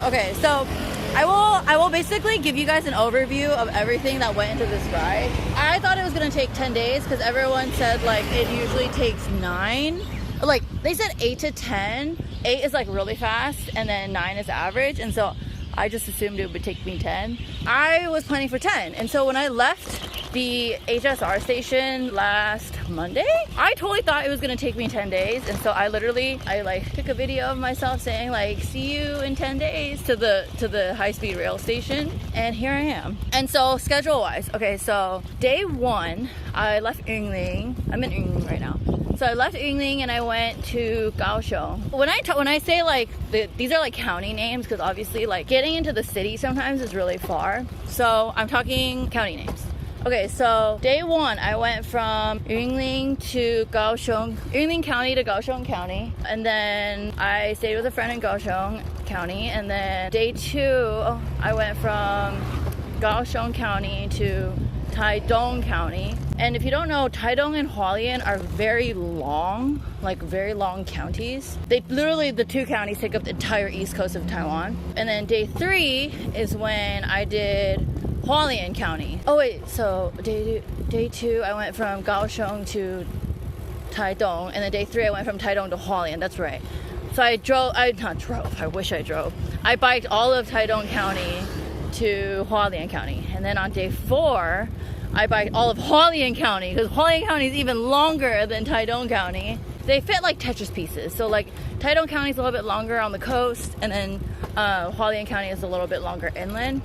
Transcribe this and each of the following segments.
Okay, so I will basically give you guys an overview of everything that went into this ride. I thought it was gonna take 10 days because everyone said like it usually takes 9. Like they said 8 to 10. 8 is like really fast and then 9 is average, and so I just assumed it would take me 10. I was planning for 10, and so when I left the HSR station last Monday, I totally thought it was gonna take me 10 days, and so I like took a video of myself saying like, see you in 10 days to the high-speed rail station, and here I am. And so schedule wise, okay, so day 1 I left Yingling. I'm in Yingling right now. So I left Yingling and I went to Kaohsiung. When I say like these are like county names, because obviously like getting into the city sometimes is really far, so I'm talking county names. Okay, so day 1 I went from Yingling to Kaohsiung, Yingling County to Kaohsiung County, and then I stayed with a friend in Kaohsiung County, and then day 2 I went from Kaohsiung County to Taidong County. And if you don't know, Taidong and Hualien are very long counties. They literally, the 2 counties take up the entire east coast of Taiwan. And then day 3 is when I did Hualien County. Oh wait, so day 2 I went from Kaohsiung to Taidong, and then day 3 I went from Taidong to Hualien. That's right. So I wish I drove. I biked all of Taidong County to Hualien County, and then on day 4 I biked all of Hualien County, because Hualien County is even longer than Taidong County. They fit like Tetris pieces, so like Taidong County is a little bit longer on the coast, and then Hualien County is a little bit longer inland.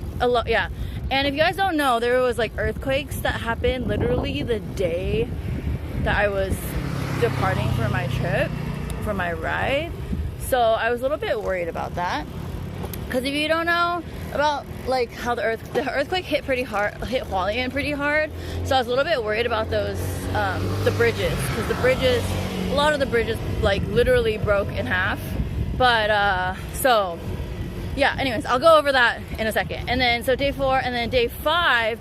Yeah. And if you guys don't know, there was like earthquakes that happened literally the day that I was departing for my trip, for my ride. So I was a little bit worried about that. Because if you don't know about like how the earthquake hit Hualien pretty hard, so I was a little bit worried about those the bridges, because a lot of the bridges like literally broke in half. But so yeah, anyways, I'll go over that in a second. And then so day 4 and then day 5.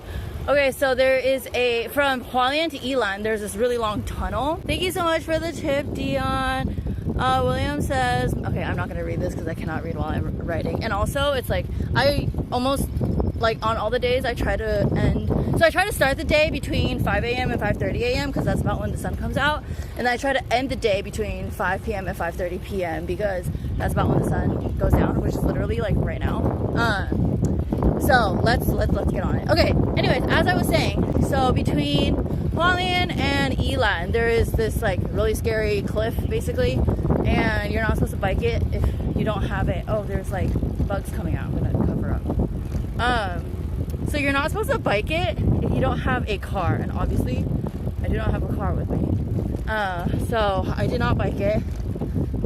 Okay, so there is from Hualien to Yilan, there's this really long tunnel. Thank you so much for the tip, Dion. William says, okay, I'm not going to read this because I cannot read while I'm writing. And also, it's like, I almost, like, on all the days, I try to start the day between 5 a.m. and 5:30 a.m. because that's about when the sun comes out. And then I try to end the day between 5 p.m. and 5:30 p.m. because that's about when the sun goes down, which is literally, like, right now. So, let's get on it. Okay, anyways, as I was saying, so between Hualien and Yilan, there is this, like, really scary cliff, basically. And you're not supposed to bike it if you don't have it. Oh, there's like bugs coming out. I'm gonna cover up. So you're not supposed to bike it if you don't have a car, and obviously I do not have a car with me. So I did not bike it.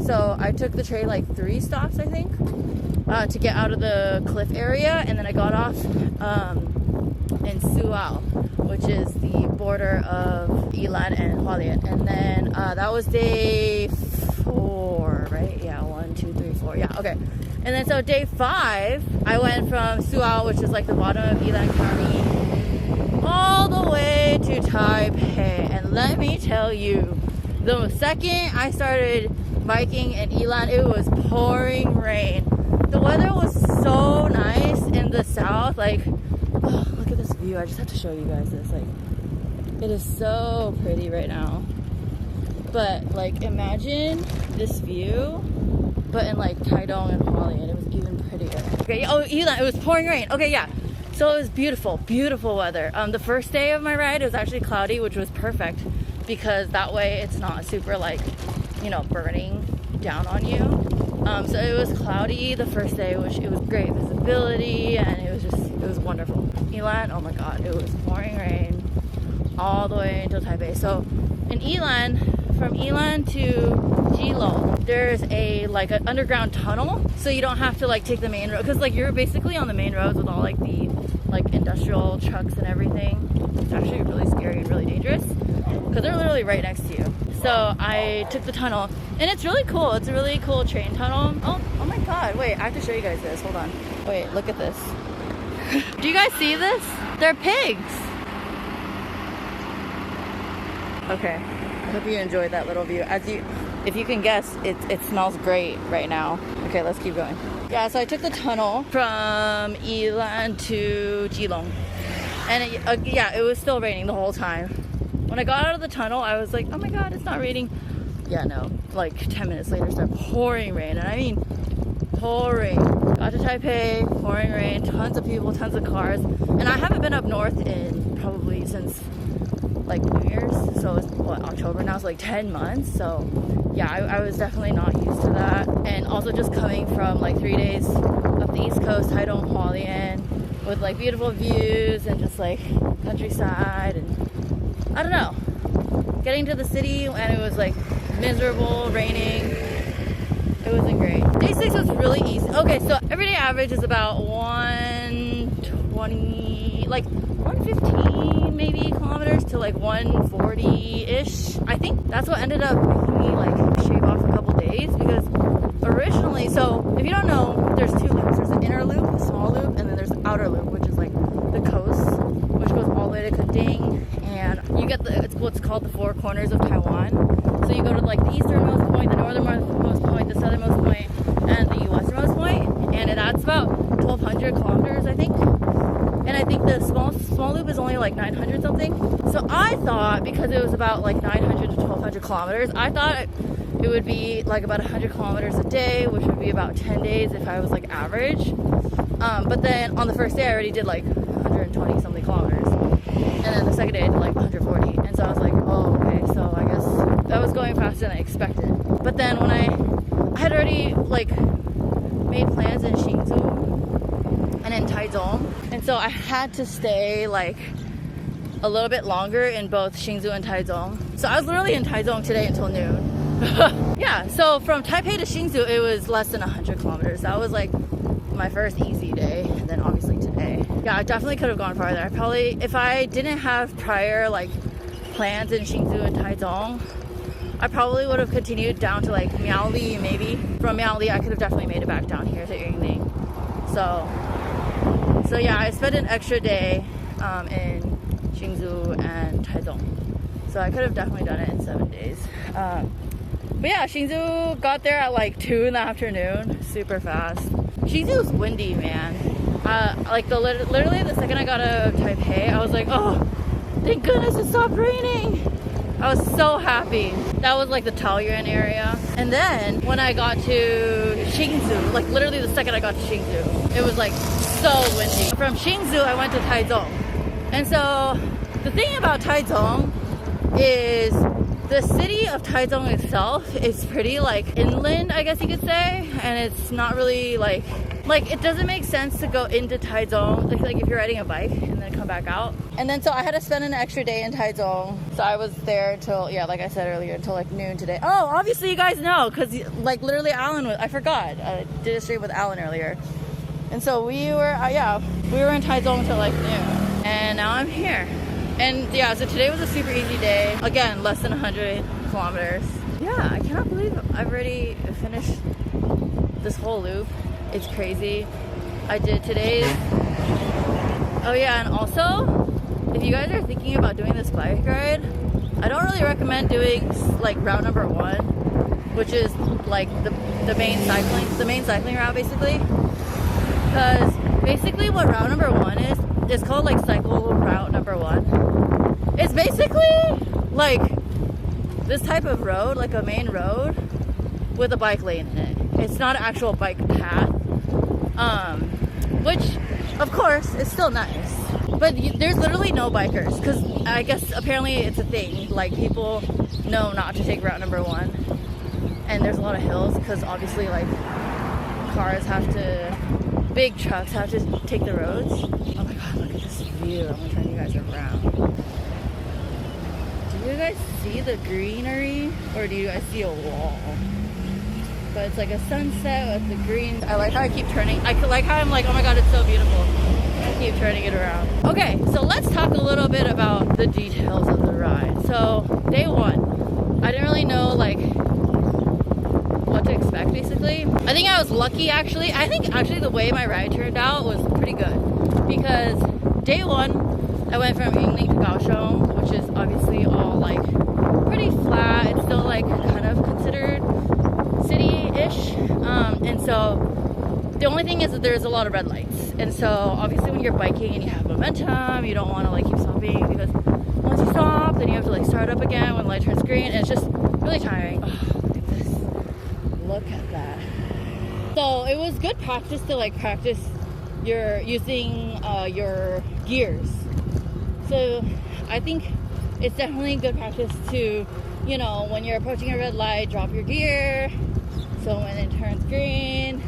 So I took the train like 3 stops, I think, to get out of the cliff area, and then I got off in Suao, which is the border of Yilan and Hualien. And then that was day 4, right? Yeah, 1, 2, 3, 4. Yeah, okay. And then so day 5, I went from Suao, which is like the bottom of Yilan County, all the way to Taipei. And let me tell you, the second I started biking in Yilan, it was pouring rain. The weather was so nice in the south. Like, oh, look at this view. I just have to show you guys this. Like, it is so pretty right now. But like, imagine this view, but in like Taidong and Hualien, it was even prettier. Okay, oh, Yilan, it was pouring rain. Okay, yeah. So it was beautiful, beautiful weather. The first day of my ride, it was actually cloudy, which was perfect because that way it's not super like, you know, burning down on you. So it was cloudy the first day, which it was great visibility, and it was wonderful. Yilan, oh my god, it was pouring rain all the way until Taipei. So in Yilan, from Yilan to Jilong, there's like an underground tunnel, so you don't have to like take the main road, because like you're basically on the main roads with all like the like industrial trucks and everything. It's actually really scary and really dangerous because they're literally right next to you. So I took the tunnel, and it's really cool. It's a really cool train tunnel. Oh my god, wait, I have to show you guys this. Hold on. Wait, look at this. Do you guys see this? They're pigs. Okay, I hope you enjoyed that little view. If you can guess, it smells great right now. Okay, let's keep going. Yeah, so I took the tunnel from Yilan to Keelung. And it was still raining the whole time. When I got out of the tunnel, I was like, oh my god, it's not raining. Yeah, no. Like 10 minutes later, it started pouring rain. And I mean, pouring. Got to Taipei, pouring rain, tons of people, tons of cars. And I haven't been up north in probably since like New Year's. So it's what, October now? It's like 10 months. So yeah, I was definitely not used to that. And also just coming from like 3 days up the East Coast, Taiwan Follow, with like beautiful views and just like countryside, and I don't know, getting to the city and it was like miserable, raining. It wasn't great. Day 6 was really easy. Okay, so everyday average is about 120, like 115 maybe kilometers to like 140-ish. I think that's what ended up making me like shave off a couple days, because originally, so if you don't know, there's two loops. There's the inner loop, the small loop, and then there's the outer loop, which is like the coast, which goes all the way to Kenting, and you get it's what's called the four corners of Taiwan. So you go to like the easternmost point, the northernmost point, the southernmost point, and the westernmost point, and that's about 1,200 kilometers, I think. And I think the small loop is only like 900 something. So I thought, because it was about like 900 to 1,200 kilometers, I thought it would be like about 100 kilometers a day, which would be about 10 days if I was like average. But then on the first day I already did like 120 something kilometers, and then the second day I did like 140, and so I was like, oh okay, so I guess that was going faster than I expected. But then when I had already like made plans in Hsinchu and in Taichung, and so I had to stay like a little bit longer in both Hsinchu and Taichung. So I was literally in Taichung today until noon. Yeah, so from Taipei to Hsinchu it was less than 100 kilometers. That was like my first easy day, and then obviously today. Yeah, I definitely could have gone farther. I probably, if I didn't have prior like plans in Hsinchu and Taichung, I probably would have continued down to like Miaoli maybe. From Miaoli I could have definitely made it back down here to Yingling. So yeah, I spent an extra day in Hsinchu and Taichung. So I could have definitely done it in 7 days. But yeah, Hsinchu got there at like 2 in the afternoon, super fast. Hsinchu's windy, man. Like literally the second I got out of Taipei, I was like, oh, thank goodness it stopped raining. I was so happy. That was like the Taoyuan area. And then when I got to Hsinchu, like literally the second I got to Hsinchu, it was like so windy. From Hsinchu, I went to Taichung. And so the thing about Taichung is the city of Taichung itself is pretty like inland, I guess you could say, and it's not really like it doesn't make sense to go into Taichung like if you're riding a bike and then come back out. And then so I had to spend an extra day in Taichung, so I was there until, yeah, like I said earlier, until like noon today. Oh, obviously you guys know, because like literally Alan was, I forgot, I did a stream with Alan earlier, and so we were in Taichung until like noon, and now I'm here. And yeah, so today was a super easy day. Again, less than 100 kilometers. Yeah, I cannot believe I've already finished this whole loop. It's crazy. I did today's. Oh yeah, and also, if you guys are thinking about doing this bike ride, I don't really recommend doing like route number 1, which is like the main cycling route basically. Because basically what route number 1 is, it's called like cycle route number 1. It's basically like this type of road, like a main road with a bike lane in it. It's not an actual bike path, which of course is still nice, but there's literally no bikers, because I guess apparently it's a thing, like people know not to take route number 1, and there's a lot of hills because obviously like big trucks have to take the roads. Oh my god, look at this view. I'm gonna turn you guys around. Do you guys see the greenery, or do you guys see a wall? But it's like a sunset with the green. I like how I keep turning. I like how I'm like, oh my god, it's so beautiful. I keep turning it around. Okay, so let's talk a little bit about the details of the ride. So day 1, I didn't really know like what to expect basically. I think I was lucky actually. I think actually the way my ride turned out was pretty good, because day 1 I went from Yingling to Kaohsiung, which is obviously all like pretty flat. It's still like kind of considered city-ish, and so The only thing is that there's a lot of red lights, and so obviously when you're biking and you have momentum, you don't want to like keep stopping, because once you stop, then you have to like start up again when the light turns green, and it's just really tiring. Oh, look at this. Look at that. So it was good practice to like practice your using your gears. So I think it's definitely good practice to, you know, when you're approaching a red light, drop your gear. So when it turns green,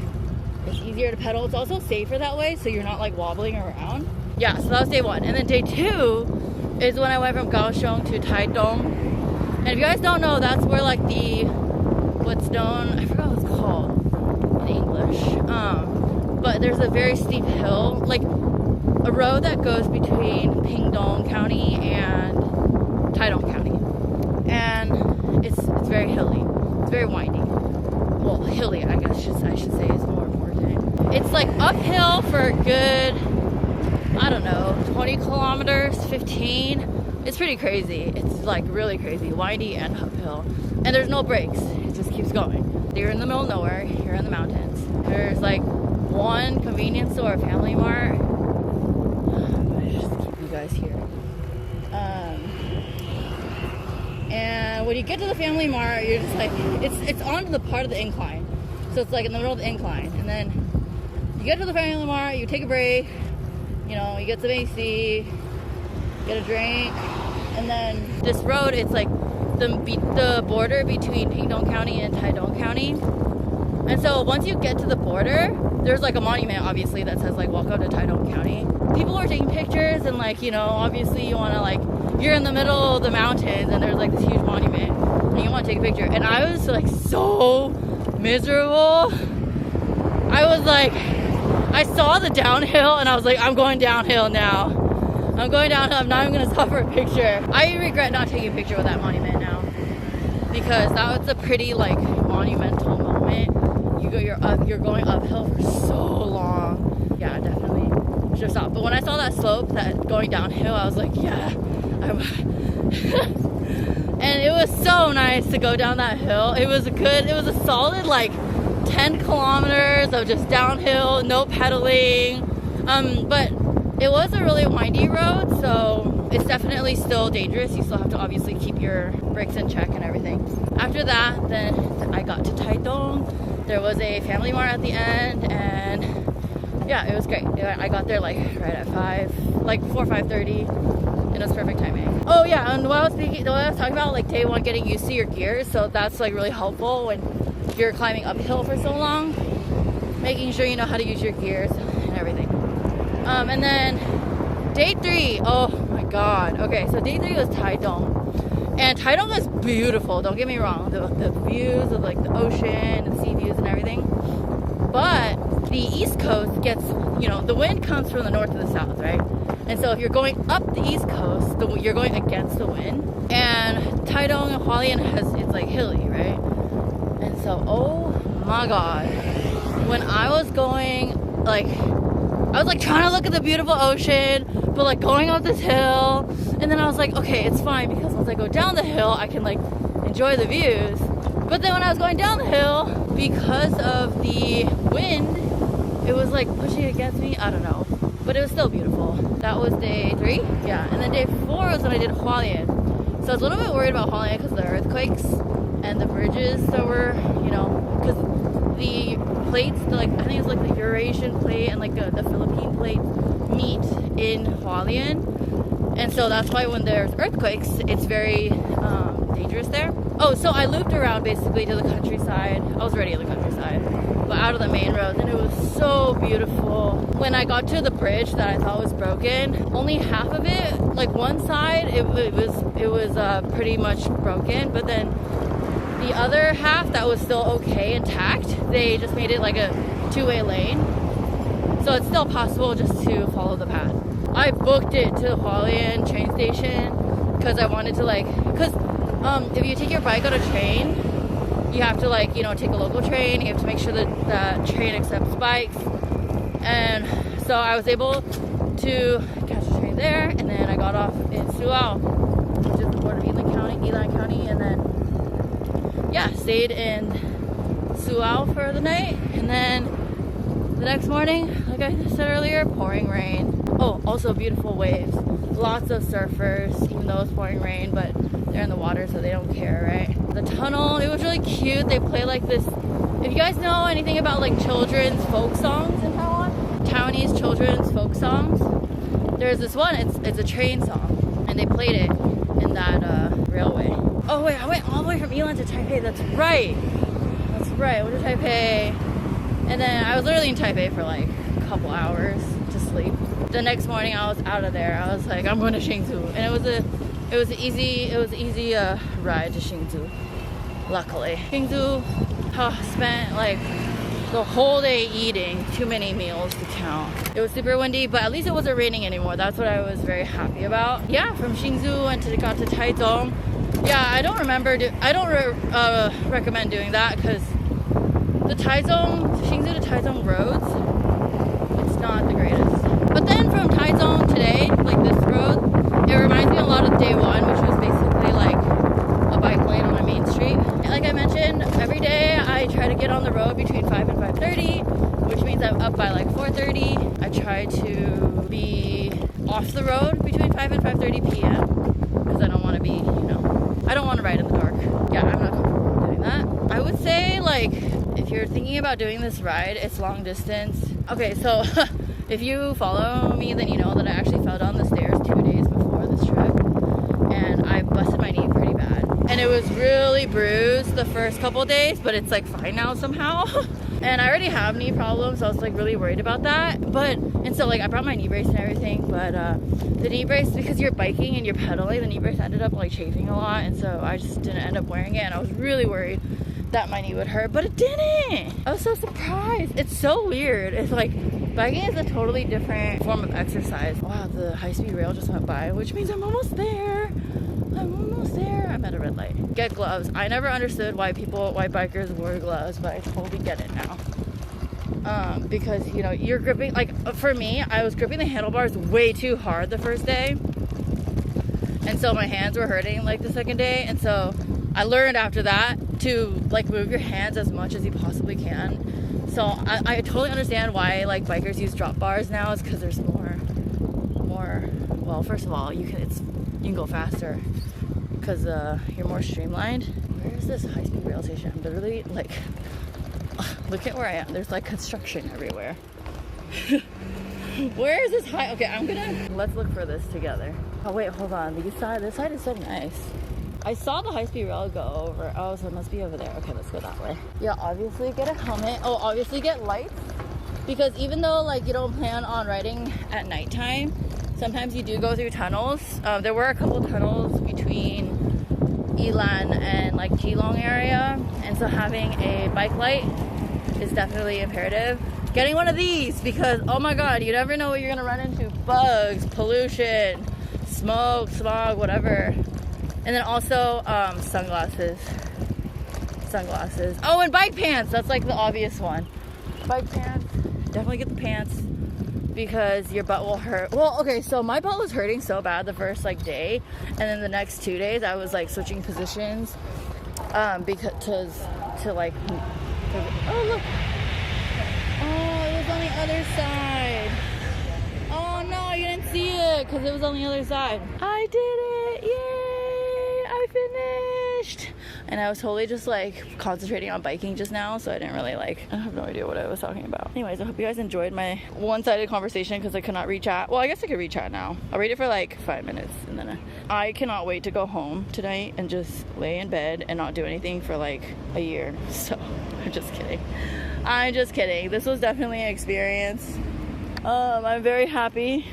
it's easier to pedal. It's also safer that way, so you're not like wobbling around. Yeah, so that was day 1. And then day 2 is when I went from Kaohsiung to Taitung. And if you guys don't know, that's where like what's known, I forgot what it's called in English. But there's a very steep hill, like a road that goes between Pingdong County and Taitung County. And it's very hilly. It's very windy. Well, hilly, I guess I should say is more important. It's like uphill for a good, I don't know, 20 kilometers, 15. It's pretty crazy. It's like really crazy, windy and uphill. And there's no brakes. It just keeps going. You're in the middle of nowhere. You're in the mountains. There's like one convenience store, a Family Mart. I'm gonna just keep you guys here. And when you get to the Family Mart, you're just like, it's on the part of the incline. So it's like in the middle of the incline. And then you get to the Family Mart, you take a break, you know, you get some AC, get a drink. And then this road, it's like the border between Pingdong County and Taitung County. And so once you get to the border, there's like a monument, obviously, that says like, welcome to Taitung County. People are taking pictures, and like, you know, obviously you want to like, you're in the middle of the mountains and there's like this huge monument and you want to take a picture. And I was like so miserable. I was like, I saw the downhill and I was like, I'm going downhill now. I'm going downhill. I'm not even going to stop for a picture. I regret not taking a picture with that monument now, because that was a pretty like monumental moment. You're going uphill for so long. Yeah, definitely should have stopped. But when I saw that slope, that going downhill, I was like, yeah. And it was so nice to go down that hill. It was a solid like 10 kilometers of just downhill, no pedaling. But it was a really windy road, so it's definitely still dangerous. You still have to obviously keep your brakes in check and everything. After that, then I got to Taitung. There was a Family Mart at the end, and yeah, it was great. I got there like right at 5, like before 5:30, and it was perfect timing. Oh yeah, and what I was talking about, like day 1, getting used to your gears. So that's like really helpful when you're climbing uphill for so long, making sure you know how to use your gears and everything. And then day 3, oh my god. Okay, so day 3 was Taitung. And Taitung is beautiful, don't get me wrong. The views of like the ocean and sea views and everything. But the East Coast gets, you know, the wind comes from the north to the south, right? And so if you're going up the East Coast, you're going against the wind. And Taitung and Hualien it's like hilly, right? And so, oh my god. When I was going, like, I was like trying to look at the beautiful ocean, but like going up this hill, and then I was like, okay, it's fine, because once I go down the hill, I can like enjoy the views. But then when I was going down the hill, because of the wind, it was like pushing against me. I don't know, but it was still beautiful. That was day 3, yeah. And then day 4 was when I did Hualien. So I was a little bit worried about Hualien because of the earthquakes and the bridges that were, you know, because the plates, like I think it's like the Eurasian plate and like the Philippine plate meet in Hualien. And so that's why when there's earthquakes, it's very dangerous there. Oh, so I looped around basically to the countryside. I was already in the countryside, but out of the main roads, and it was so beautiful. When I got to the bridge that I thought was broken, only half of it, like one side, it was pretty much broken, but then the other half that was still okay, intact, they just made it like a 2-way lane. So it's still possible just to follow the path. I booked it to the Hualien train station because I wanted to because if you take your bike on a train, you have to like, you know, take a local train. You have to make sure that the train accepts bikes. And so I was able to catch a train there, and then I got off in Suao, which is the border of Elan County, and then yeah, stayed in Suao for the night, and then The next morning, like I said earlier, pouring rain. Oh, also beautiful waves. Lots of surfers, even though it's pouring rain, but they're in the water so they don't care, right? The tunnel, it was really cute. They play like this. If you guys know anything about like children's folk songs in Taiwan, Taiwanese children's folk songs, there's this one, it's a train song, and they played it in that railway. Oh wait, I went all the way from Yilan to Taipei, that's right. That's right, I went to Taipei, and then I was literally in Taipei for like a couple hours to sleep. The next morning I was out of there. I was like, I'm going to Hsinchu, and it was an easy ride to Hsinchu. Luckily, Hsinchu spent like the whole day eating, too many meals to count. It was super windy, but at least it wasn't raining anymore. That's what I was very happy about. Yeah, from Hsinchu and got to Taichung. Yeah, I don't recommend doing that because the Hsinchu to Taichung roads, it's not the greatest. But then from Taichung today, like this road, it reminds me a lot of day one, which was basically like a bike lane on a main street. And like I mentioned, every day I try to get on the road between 5 and 5:30, which means I'm up by like 4:30. I try to be off the road between 5 and 5:30 p.m. because I don't want to be, I don't want to ride in the dark. Yeah, I'm not comfortable doing that. I would say like if you're thinking about doing this ride, it's long distance. Okay, so if you follow me, then you know that I actually fell down the stairs 2 days before this trip, and I busted my knee pretty bad. And it was really bruised the first couple days, but it's like fine now somehow. And I already have knee problems, so I was like really worried about that. And so like I brought my knee brace and everything, but the knee brace, because you're biking and you're pedaling, the knee brace ended up like chafing a lot, and so I just didn't end up wearing it, and I was really worried that my knee would hurt, but it didn't. I was so surprised. It's so weird. It's like biking is a totally different form of exercise. Wow, the high-speed rail just went by, which means I'm almost there. I'm almost there. I'm at a red light. Get gloves. I never understood why bikers wore gloves, but I totally get it now. Because you're gripping, like for me, I was gripping the handlebars way too hard the first day, and so my hands were hurting like the second day, and so I learned after that to like move your hands as much as you possibly can. So I totally understand why like bikers use drop bars now. It's because there's more. Well, first of all, you can go faster because you're more streamlined. Where is this high-speed rail station? I'm literally like, look at where I am. There's like construction everywhere. Where is this okay, let's look for this together. Oh wait, hold on. This side is so nice. I saw the high-speed rail go over. Oh, so it must be over there. Okay, let's go that way. Yeah, obviously get a helmet. Oh, obviously get lights. Because even though like you don't plan on riding at nighttime, sometimes you do go through tunnels. There were a couple tunnels between Yilan and like Keelung area. And so having a bike light is definitely imperative. Getting one of these because, oh my God, you never know what you're gonna run into. Bugs, pollution, smoke, smog, whatever. And then also sunglasses. Oh, and bike pants. That's like the obvious one. Bike pants. Definitely get the pants because your butt will hurt. Well, okay, so my butt was hurting so bad the first like day, and then the next 2 days I was like switching positions because to like. Oh look. Oh, it was on the other side. Oh no, you didn't see it because it was on the other side. I did it! Yay! I finished! And I was totally just like concentrating on biking just now, so I didn't really I have no idea what I was talking about. Anyways, I hope you guys enjoyed my one-sided conversation because I could not read chat. Well, I guess I could read chat now. I'll read it for like 5 minutes and then I cannot wait to go home tonight and just lay in bed and not do anything for like a year. So I'm just kidding. This was definitely an experience. I'm very happy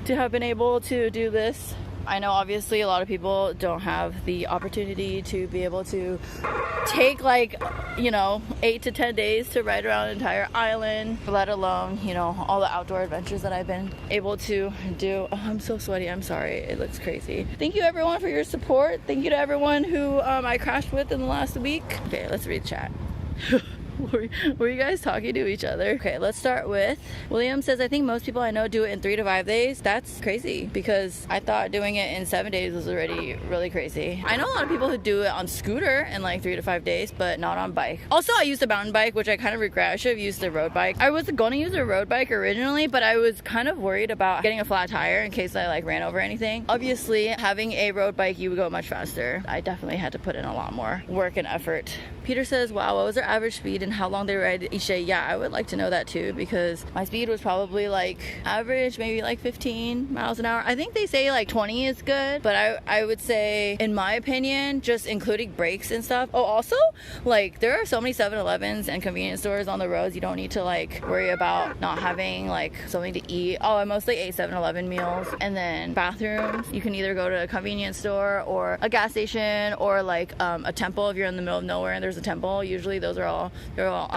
to have been able to do this. I know obviously a lot of people don't have the opportunity to be able to take 8 to 10 days to ride around an entire island, let alone, all the outdoor adventures that I've been able to do. Oh, I'm so sweaty. I'm sorry. It looks crazy. Thank you everyone for your support. Thank you to everyone who I crashed with in the last week. Okay, let's read chat. Were you guys talking to each other? Okay, let's start with William says, I think most people I know do it in 3 to 5 days. That's crazy because I thought doing it in 7 days was already really crazy. I know a lot of people who do it on scooter in like 3 to 5 days, but not on bike. Also, I used a mountain bike, which I kind of regret. I should have used a road bike. I was going to use a road bike originally, but I was kind of worried about getting a flat tire in case I like ran over anything. Obviously, having a road bike, you would go much faster. I definitely had to put in a lot more work and effort. Peter says, wow, what was their average speed and how long they ride each day? Yeah, I would like to know that too, because my speed was probably like average, maybe like 15 miles an hour. I think they say like 20 is good, but I would say, in my opinion, just including brakes and stuff. Oh, also, like there are so many 7-Elevens and convenience stores on the roads. You don't need to like worry about not having like something to eat. Oh, I mostly ate 7-Eleven meals. And then bathrooms, you can either go to a convenience store or a gas station or like a temple if you're in the middle of nowhere and there's a temple. Usually those are all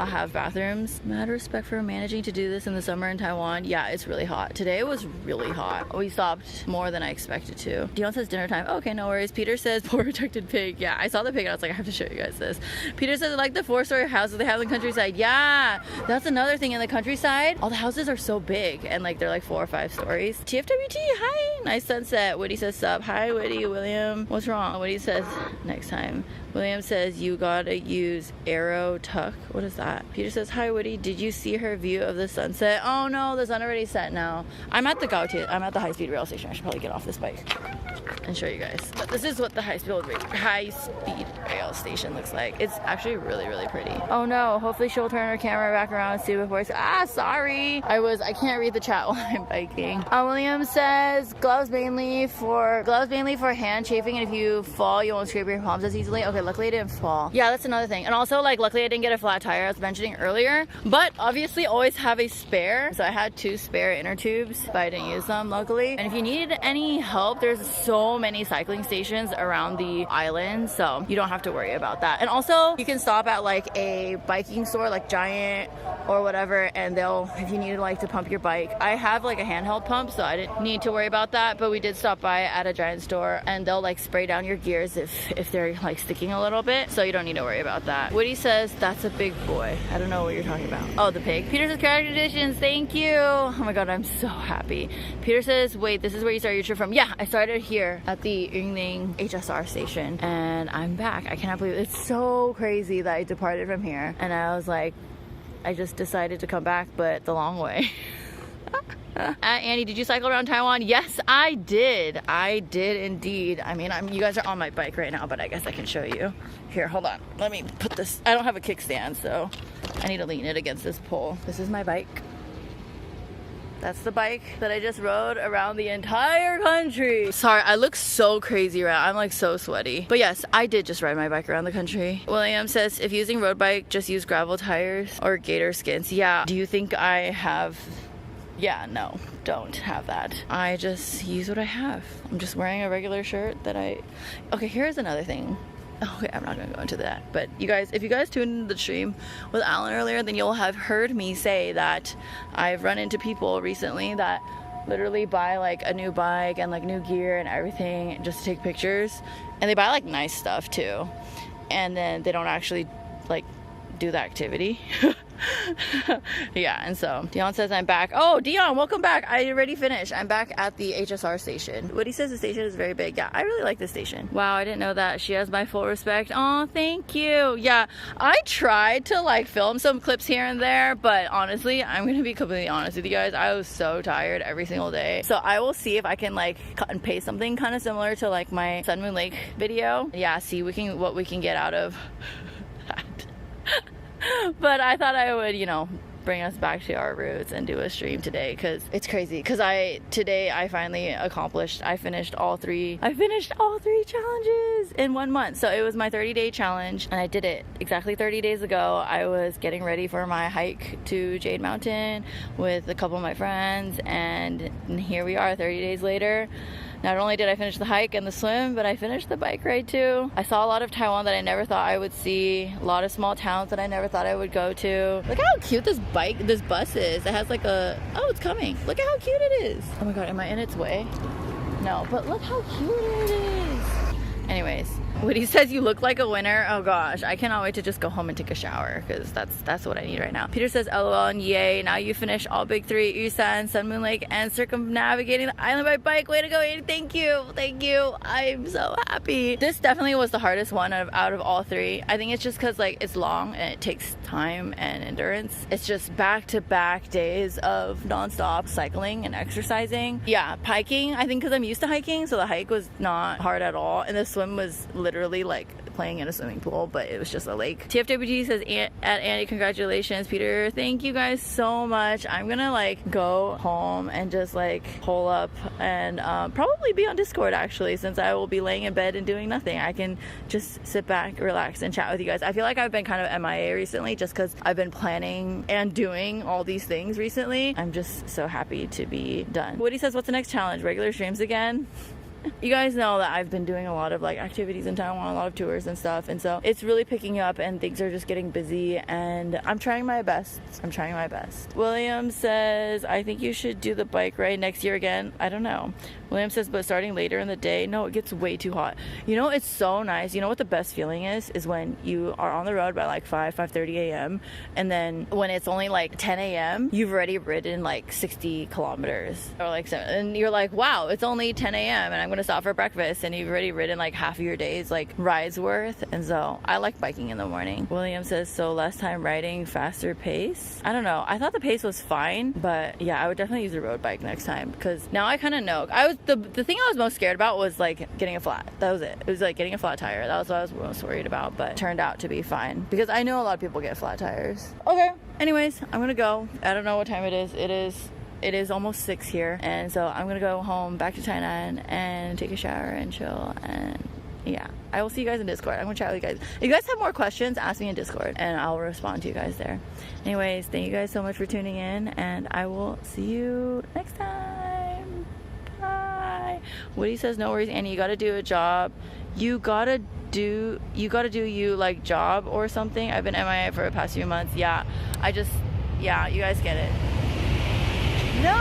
have bathrooms. Mad respect for managing to do this in the summer in Taiwan. Yeah, it's really hot. Today was really hot. We stopped more than I expected to. Dion says dinner time. Okay, no worries. Peter says poor protected pig. Yeah, I saw the pig and I was like, I have to show you guys this. Peter says like the 4-story houses they have in the countryside. Yeah, that's another thing in the countryside. All the houses are so big and like they're like 4 or 5 stories. TFWT, hi. Nice sunset. Woody says sup. Hi, Woody. William, what's wrong? Woody says next time. William says you gotta use arrow tuck. What is that? Peter says, hi Woody, did you see her view of the sunset? Oh no, the sun already set now. I'm at the high-speed rail station. I should probably get off this bike and show you guys. But this is what the high-speed rail station looks like. It's actually really, really pretty. Oh no, hopefully she'll turn her camera back around and see before sorry. I can't read the chat while I'm biking. William says gloves mainly for hand chafing, and if you fall you won't scrape your palms as easily. Okay, luckily I didn't fall. Yeah, that's another thing. And also like luckily I didn't get a flat tire, I was mentioning earlier, but obviously always have a spare. So I had 2 spare inner tubes, but I didn't use them luckily. And if you needed any help, there's so many cycling stations around the island, so you don't have to worry about that. And also you can stop at like a biking store like Giant or whatever, and if you need like to pump your bike. I have like a handheld pump, so I didn't need to worry about that, but we did stop by at a Giant store and they'll like spray down your gears if they're like sticking a little bit, so you don't need to worry about that. Woody says that's a big boy. I don't know what you're talking about. Oh, the pig. Peter says character additions, thank you. Oh my god, I'm so happy. Peter says, wait, this is where you started your trip from? Yeah, I started here at the Yingling HSR station and I'm back. I cannot believe it. It's so crazy that I departed from here and I was like, I just decided to come back, but the long way. Annie, did you cycle around Taiwan? Yes, I did. I did indeed. I mean, you guys are on my bike right now, but I guess I can show you. Here, hold on. Let me put this. I don't have a kickstand, so I need to lean it against this pole. This is my bike. That's the bike that I just rode around the entire country. Sorry, I look so crazy right now. I'm like so sweaty. But yes, I did just ride my bike around the country. William says, if using road bike, just use gravel tires or gator skins. Yeah, do you think I have... Yeah, no, don't have that. I just use what I have. I'm just wearing a regular shirt that Okay, here's another thing. Okay, I'm not gonna go into that. But you guys, if you guys tuned into the stream with Alan earlier, then you'll have heard me say that I've run into people recently that literally buy like a new bike and like new gear and everything just to take pictures. And they buy like nice stuff too. And then they don't actually like do the activity. Yeah, and so Dion says I'm back. Oh, Dion, welcome back. I already finished. I'm back at the HSR station. Woody says the station is very big. Yeah, I really like the station. Wow, I didn't know that. She has my full respect. Oh, thank you. Yeah, I tried to like film some clips here and there, but honestly, I'm gonna be completely honest with you guys. I was so tired every single day. So I will see if I can like cut and paste something kind of similar to like my Sun Moon Lake video. Yeah, see what we can get out of that. But I thought I would, bring us back to our roots and do a stream today because it's crazy. Because today I finally I finished all 3 challenges in 1 month. So it was my 30-day challenge and I did it exactly 30 days ago. I was getting ready for my hike to Jade Mountain with a couple of my friends, and here we are 30 days later. Not only did I finish the hike and the swim, but I finished the bike ride too. I saw a lot of Taiwan that I never thought I would see. A lot of small towns that I never thought I would go to. Look how cute this bus is. It has like oh, it's coming. Look at how cute it is. Oh my god, am I in its way? No, but look how cute it is. Anyways, Woody says you look like a winner. Oh gosh, I cannot wait to just go home and take a shower because that's what I need right now. Peter says LOL and yay, now you finish all big three, Yusan, Sun Moon Lake, and circumnavigating the island by bike. Way to go, Aiden. Thank you. I'm so happy. This definitely was the hardest one out of all three. I think it's just because like it's long and it takes time and endurance. It's just back-to-back days of non-stop cycling and exercising. Yeah, hiking, I think because I'm used to hiking, so the hike was not hard at all, and the swim was literally like playing in a swimming pool, but it was just a lake. TFWG says at Annie, congratulations. Peter, thank you guys so much. I'm gonna like go home and just like hole up and probably be on Discord actually, since I will be laying in bed and doing nothing. I can just sit back, relax, and chat with you guys. I feel like I've been kind of MIA recently just because I've been planning and doing all these things recently. I'm just so happy to be done. Woody says, what's the next challenge? Regular streams again? You guys know that I've been doing a lot of like activities in Taiwan, a lot of tours and stuff, and so it's really picking up and things are just getting busy, and I'm trying my best. William says, I think you should do the bike ride next year again. I don't know. William says, but starting later in the day, no, it gets way too hot. You know, it's so nice. You know what the best feeling is when you are on the road by like 5:30 a.m. and then when it's only like 10 a.m. you've already ridden like 60 kilometers or like 7, and you're like, wow, it's only 10 a.m. and I'm gonna stop for breakfast, and you've already ridden like half of your day's like rides worth. And so I like biking in the morning. William says, so less time riding, faster pace. I don't know, I thought the pace was fine, but yeah, I would definitely use a road bike next time because now I kind of know. The thing I was most scared about was like getting a flat. That was it. It was like getting a flat tire. That was what I was most worried about, but turned out to be fine because I know a lot of people get flat tires. Okay, anyways, I'm gonna go. I don't know what time it is. It is almost 6 here, and so I'm gonna go home back to Tainan and take a shower and chill. And yeah, I will see you guys in Discord. I'm gonna chat with you guys. If you guys have more questions, ask me in Discord and I'll respond to you guys there. Anyways, thank you guys so much for tuning in, and I will see you next time. Bye. Woody says, no worries, Annie, you gotta do a job. You gotta do you like job or something. I've been MIA for the past few months. Yeah, you guys get it. No!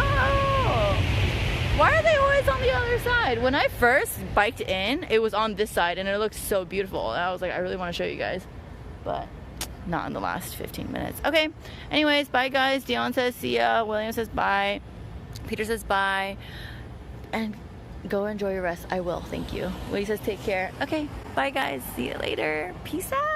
Why are they always on the other side? When I first biked in, it was on this side and it looked so beautiful. And I was like, I really want to show you guys. But not in the last 15 minutes. Okay. Anyways, bye guys. Dion says see ya. William says bye. Peter says bye. And go enjoy your rest. I will. Thank you. Woody says take care. Okay. Bye guys. See you later. Peace out.